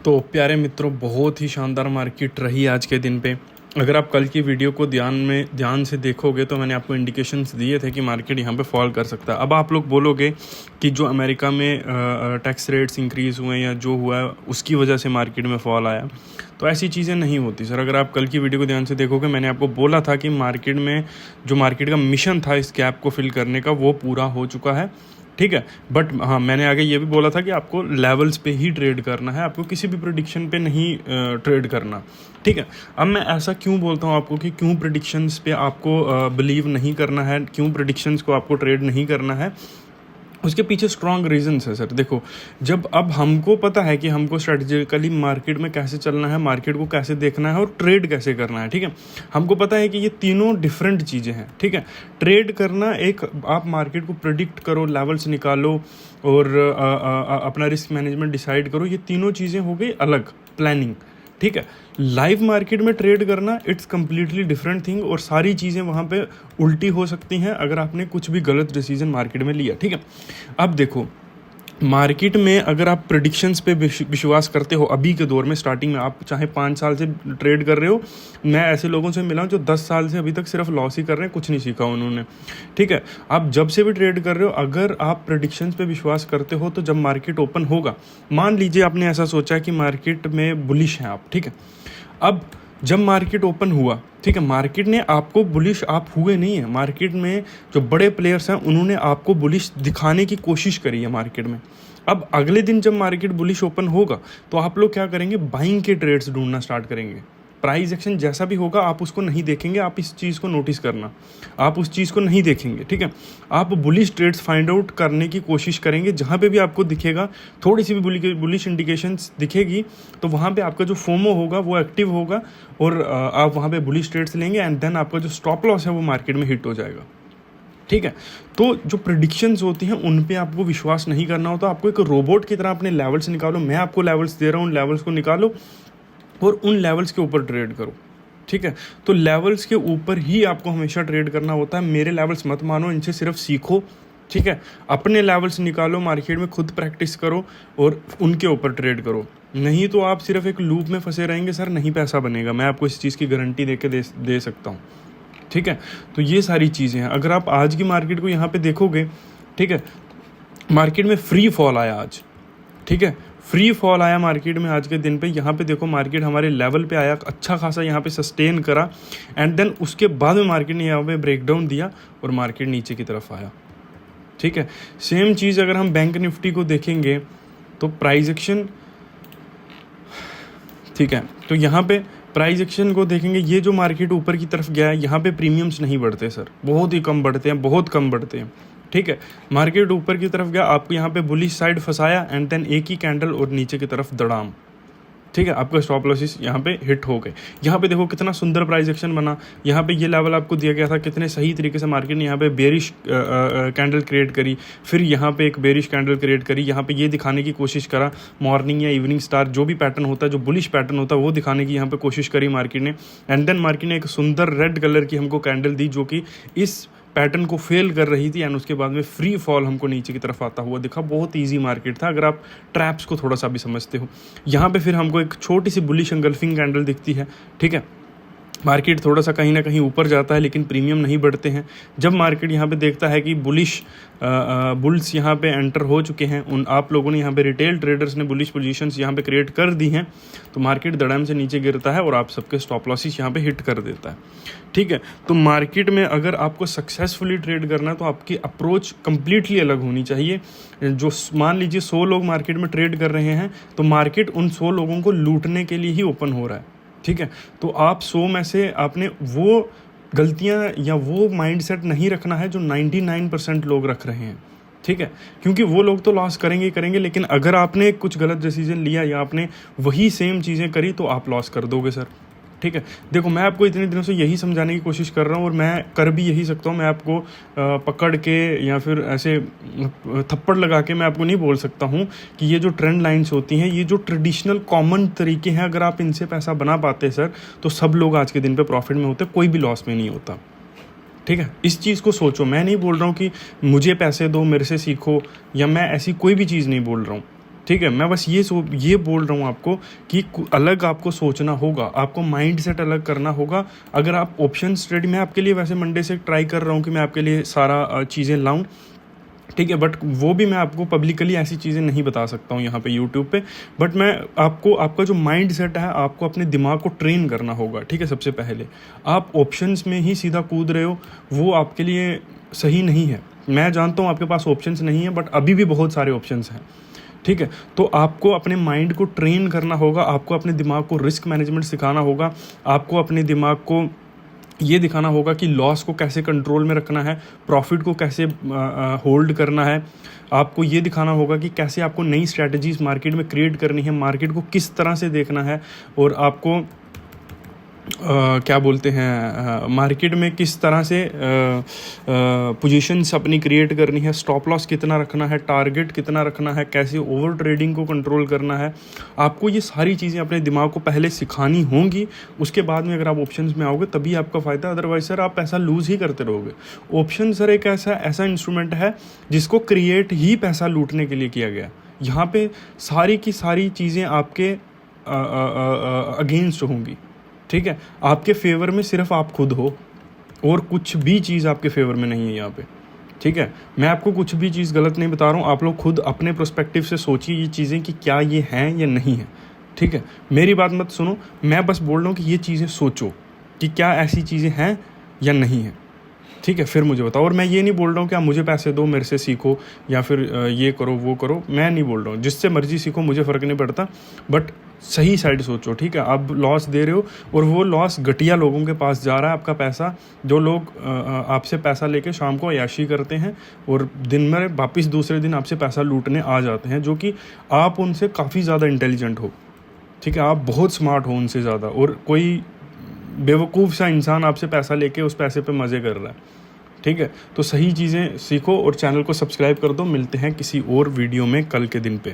तो प्यारे मित्रों, बहुत ही शानदार मार्केट रही आज के दिन पे। अगर आप कल की वीडियो को ध्यान से देखोगे तो मैंने आपको इंडिकेशंस दिए थे कि मार्केट यहाँ पे फॉल कर सकता है। अब आप लोग बोलोगे कि जो अमेरिका में टैक्स रेट्स इंक्रीज़ हुए या जो हुआ है उसकी वजह से मार्केट में फॉल आया, तो ऐसी चीज़ें नहीं होती सर। अगर आप कल की वीडियो को ध्यान से देखोगे, मैंने आपको बोला था कि मार्केट में जो मार्केट का मिशन था इस गैप को फिल करने का, वो पूरा हो चुका है। ठीक है, बट हाँ, मैंने आगे ये भी बोला था कि आपको लेवल्स पे ही ट्रेड करना है, आपको किसी भी प्रेडिक्शन पे नहीं ट्रेड करना। ठीक है, अब मैं ऐसा क्यों बोलता हूँ आपको कि क्यों प्रेडिक्शंस पे आपको बिलीव नहीं करना है, क्यों प्रेडिक्शंस को आपको ट्रेड नहीं करना है, उसके पीछे स्ट्रॉन्ग रीजंस है सर। देखो, जब अब हमको पता है कि हमको स्ट्रेटेजिकली मार्केट में कैसे चलना है, मार्केट को कैसे देखना है और ट्रेड कैसे करना है, ठीक है, हमको पता है कि ये तीनों डिफरेंट चीज़ें हैं। ठीक है, ट्रेड करना एक, आप मार्केट को प्रिडिक्ट करो, लेवल्स निकालो और अपना रिस्क मैनेजमेंट डिसाइड करो, ये तीनों चीज़ें हो गई अलग प्लानिंग। ठीक है, लाइव मार्केट में ट्रेड करना इट्स कम्प्लीटली डिफरेंट थिंग, और सारी चीज़ें वहाँ पे उल्टी हो सकती हैं अगर आपने कुछ भी गलत डिसीजन मार्केट में लिया। ठीक है, अब देखो, मार्केट में अगर आप प्रेडिक्शंस पे विश्वास करते हो, अभी के दौर में स्टार्टिंग में आप चाहे 5 साल से ट्रेड कर रहे हो, मैं ऐसे लोगों से मिला हूँ जो 10 साल से अभी तक सिर्फ लॉस ही कर रहे हैं, कुछ नहीं सीखा उन्होंने। ठीक है, आप जब से भी ट्रेड कर रहे हो, अगर आप प्रेडिक्शंस पे विश्वास करते हो तो जब मार्केट ओपन होगा, मान लीजिए आपने ऐसा सोचा है कि मार्केट में बुलिश हैं आप, ठीक है, अब जब मार्केट ओपन हुआ, ठीक है, मार्केट ने आपको बुलिश, आप हुए नहीं है, मार्केट में जो बड़े प्लेयर्स हैं उन्होंने आपको बुलिश दिखाने की कोशिश करी है मार्केट में। अब अगले दिन जब मार्केट बुलिश ओपन होगा तो आप लोग क्या करेंगे, बाइंग के ट्रेड्स ढूंढना स्टार्ट करेंगे। प्राइस एक्शन जैसा भी होगा आप उसको नहीं देखेंगे, आप इस चीज़ को नोटिस करना, आप उस चीज़ को नहीं देखेंगे। ठीक है, आप बुलिश ट्रेड्स फाइंड आउट करने की कोशिश करेंगे, जहाँ पे भी आपको दिखेगा, थोड़ी सी भी बुलिश इंडिकेशंस दिखेगी तो वहाँ पे आपका जो फोमो होगा वो एक्टिव होगा और आप वहाँ पे बुलिश ट्रेड्स लेंगे, एंड देन आपका जो स्टॉप लॉस है वो मार्केट में हिट हो जाएगा। ठीक है, तो जो प्रेडिक्शंस होती हैं उन पे आपको विश्वास नहीं करना होता, आपको एक रोबोट की तरह अपने लेवल्स निकालो, मैं आपको लेवल्स दे रहा हूँ, उन लेवल्स को निकालो और उन लेवल्स के ऊपर ट्रेड करो। ठीक है, तो लेवल्स के ऊपर ही आपको हमेशा ट्रेड करना होता है, मेरे लेवल्स मत मानो, इनसे सिर्फ सीखो। ठीक है, अपने लेवल्स निकालो, मार्केट में खुद प्रैक्टिस करो और उनके ऊपर ट्रेड करो, नहीं तो आप सिर्फ एक लूप में फंसे रहेंगे सर, नहीं पैसा बनेगा, मैं आपको इस चीज़ की गारंटी दे सकता हूँ। ठीक है, तो ये सारी चीज़ें हैं। अगर आप आज की मार्केट को यहाँ पे देखोगे, ठीक है, मार्केट में फ्री फॉल आया आज। ठीक है, फ्री फॉल आया मार्केट में आज के दिन पे, यहाँ पे देखो मार्केट हमारे लेवल पे आया, अच्छा खासा यहाँ पे सस्टेन करा, एंड देन उसके बाद में मार्केट ने यहाँ पे ब्रेकडाउन दिया और मार्केट नीचे की तरफ आया। ठीक है, सेम चीज़ अगर हम बैंक निफ्टी को देखेंगे तो प्राइस एक्शन, ठीक है, तो यहाँ पे प्राइस एक्शन को देखेंगे, ये जो मार्केट ऊपर की तरफ गया है, यहाँ पे प्रीमियम्स नहीं बढ़ते सर, बहुत ही कम बढ़ते हैं, बहुत कम बढ़ते हैं। ठीक है, मार्केट ऊपर की तरफ गया, आपको यहाँ पे बुलिश साइड फंसाया, एंड देन एक ही कैंडल और नीचे की तरफ दड़ाम। ठीक है, आपका स्टॉप लॉसेस यहाँ पे हिट हो गए। यहाँ पे देखो कितना सुंदर प्राइस एक्शन बना, यहाँ पे ये लेवल आपको दिया गया था, कितने सही तरीके से मार्केट ने यहाँ पे बेरिश कैंडल क्रिएट करी, फिर यहाँ पे एक बेरिश कैंडल क्रिएट करी, यहाँ पे ये दिखाने की कोशिश करा, मॉर्निंग या इवनिंग स्टार जो भी पैटर्न होता है, जो बुलिश पैटर्न होता है, वो दिखाने की यहाँ पे कोशिश करी मार्केट ने, एंड देन मार्केट ने एक सुंदर रेड कलर की हमको कैंडल दी जो कि इस पैटर्न को फेल कर रही थी, एंड उसके बाद में फ्री फॉल हमको नीचे की तरफ आता हुआ दिखा। बहुत इजी मार्केट था अगर आप ट्रैप्स को थोड़ा सा भी समझते हो। यहाँ पे फिर हमको एक छोटी सी बुलिश एंगल्फिंग कैंडल दिखती है। ठीक है, मार्केट थोड़ा सा कहीं ना कहीं ऊपर जाता है लेकिन प्रीमियम नहीं बढ़ते हैं। जब मार्केट यहाँ पे देखता है कि बुलिश बुल्स यहाँ पे एंटर हो चुके हैं, उन आप लोगों ने यहाँ पे रिटेल ट्रेडर्स ने बुलिश पोजीशंस यहाँ पे क्रिएट कर दी हैं, तो मार्केट धड़ाम से नीचे गिरता है और आप सबके स्टॉप लॉसेस यहाँ पे हिट कर देता है। ठीक है, तो मार्केट में अगर आपको सक्सेसफुली ट्रेड करना है तो आपकी अप्रोच कंप्लीटली अलग होनी चाहिए। जो मान लीजिए 100 लोग मार्केट में ट्रेड कर रहे हैं, तो मार्केट उन 100 लोगों को लूटने के लिए ही ओपन हो रहा है। ठीक है, तो आप 100 में से आपने वो गलतियां या वो माइंडसेट नहीं रखना है जो 99% लोग रख रहे हैं। ठीक है, क्योंकि वो लोग तो लॉस करेंगे ही करेंगे, लेकिन अगर आपने कुछ गलत डिसीजन लिया या आपने वही सेम चीज़ें करी तो आप लॉस कर दोगे सर। ठीक है, देखो मैं आपको इतने दिनों से यही समझाने की कोशिश कर रहा हूँ और मैं कर भी यही सकता हूँ। मैं आपको पकड़ के या फिर ऐसे थप्पड़ लगा के मैं आपको नहीं बोल सकता हूँ कि ये जो ट्रेंड लाइंस होती हैं, ये जो ट्रेडिशनल कॉमन तरीके हैं, अगर आप इनसे पैसा बना पाते सर तो सब लोग आज के दिन पे प्रॉफिट में होते, कोई भी लॉस में नहीं होता। ठीक है, इस चीज़ को सोचो। मैं नहीं बोल रहा हूँ कि मुझे पैसे दो, मेरे से सीखो, या मैं ऐसी कोई भी चीज़ नहीं बोल रहा हूँ। ठीक है, मैं बस ये बोल रहा हूँ आपको कि अलग आपको सोचना होगा, आपको माइंड सेट अलग करना होगा। अगर आप ऑप्शन ट्रेड, मैं आपके लिए वैसे मंडे से ट्राई कर रहा हूँ कि मैं आपके लिए सारा चीज़ें लाऊं, ठीक है, बट वो भी मैं आपको पब्लिकली ऐसी चीज़ें नहीं बता सकता हूँ यहाँ पे यूट्यूब पे। बट मैं आपको, आपका जो माइंड सेट है, आपको अपने दिमाग को ट्रेन करना होगा, ठीक है। सबसे पहले आप ऑप्शंस में ही सीधा कूद रहे हो, वो आपके लिए सही नहीं है। मैं जानता हूँ आपके पास ऑप्शंस नहीं है, बट अभी भी बहुत सारे ऑप्शंस हैं, ठीक है। तो आपको अपने माइंड को ट्रेन करना होगा, आपको अपने दिमाग को रिस्क मैनेजमेंट सिखाना होगा, आपको अपने दिमाग को ये दिखाना होगा कि लॉस को कैसे कंट्रोल में रखना है, प्रॉफिट को कैसे होल्ड करना है। आपको ये दिखाना होगा कि कैसे आपको नई स्ट्रैटेजीज मार्केट में क्रिएट करनी है, मार्केट को किस तरह से देखना है, और आपको क्या बोलते हैं, मार्केट में किस तरह से पोजीशंस अपनी क्रिएट करनी है, स्टॉप लॉस कितना रखना है, टारगेट कितना रखना है, कैसे ओवर ट्रेडिंग को कंट्रोल करना है। आपको ये सारी चीज़ें अपने दिमाग को पहले सिखानी होंगी। उसके बाद में अगर आप ऑप्शंस में आओगे तभी आपका फ़ायदा, अदरवाइज सर आप पैसा लूज़ ही करते रहोगे। ऑप्शन सर एक ऐसा इंस्ट्रूमेंट है जिसको क्रिएट ही पैसा लूटने के लिए किया गया। यहाँ पे सारी की सारी चीज़ें आपके अगेंस्ट होंगी, ठीक है। आपके फेवर में सिर्फ आप खुद हो, और कुछ भी चीज़ आपके फेवर में नहीं है यहाँ पे, ठीक है। मैं आपको कुछ भी चीज़ गलत नहीं बता रहा हूँ, आप लोग खुद अपने पर्सपेक्टिव से सोचिए ये चीज़ें कि क्या ये हैं या नहीं है, ठीक है। मेरी बात मत सुनो, मैं बस बोल रहा हूँ कि ये चीज़ें सोचो कि क्या ऐसी चीज़ें हैं या नहीं है, ठीक है, फिर मुझे बताओ। और मैं ये नहीं बोल रहा हूँ कि आप मुझे पैसे दो, मेरे से सीखो, या फिर ये करो वो करो, मैं नहीं बोल रहा हूँ। जिससे मर्जी सीखो, मुझे फ़र्क नहीं पड़ता, बट सही साइड सोचो, ठीक है। आप लॉस दे रहे हो, और वो लॉस घटिया लोगों के पास जा रहा है, आपका पैसा। जो लोग आपसे पैसा लेके शाम को अय्याशी करते हैं और दिन में वापस दूसरे दिन आपसे पैसा लूटने आ जाते हैं, जो कि आप उनसे काफ़ी ज़्यादा इंटेलिजेंट हो, ठीक है, आप बहुत स्मार्ट हो उनसे ज़्यादा, और कोई बेवकूफ़ सा इंसान आपसे पैसा लेके उस पैसे पे मज़े कर रहा है, ठीक है। तो सही चीज़ें सीखो और चैनल को सब्सक्राइब कर दो। मिलते हैं किसी और वीडियो में कल के दिन पे।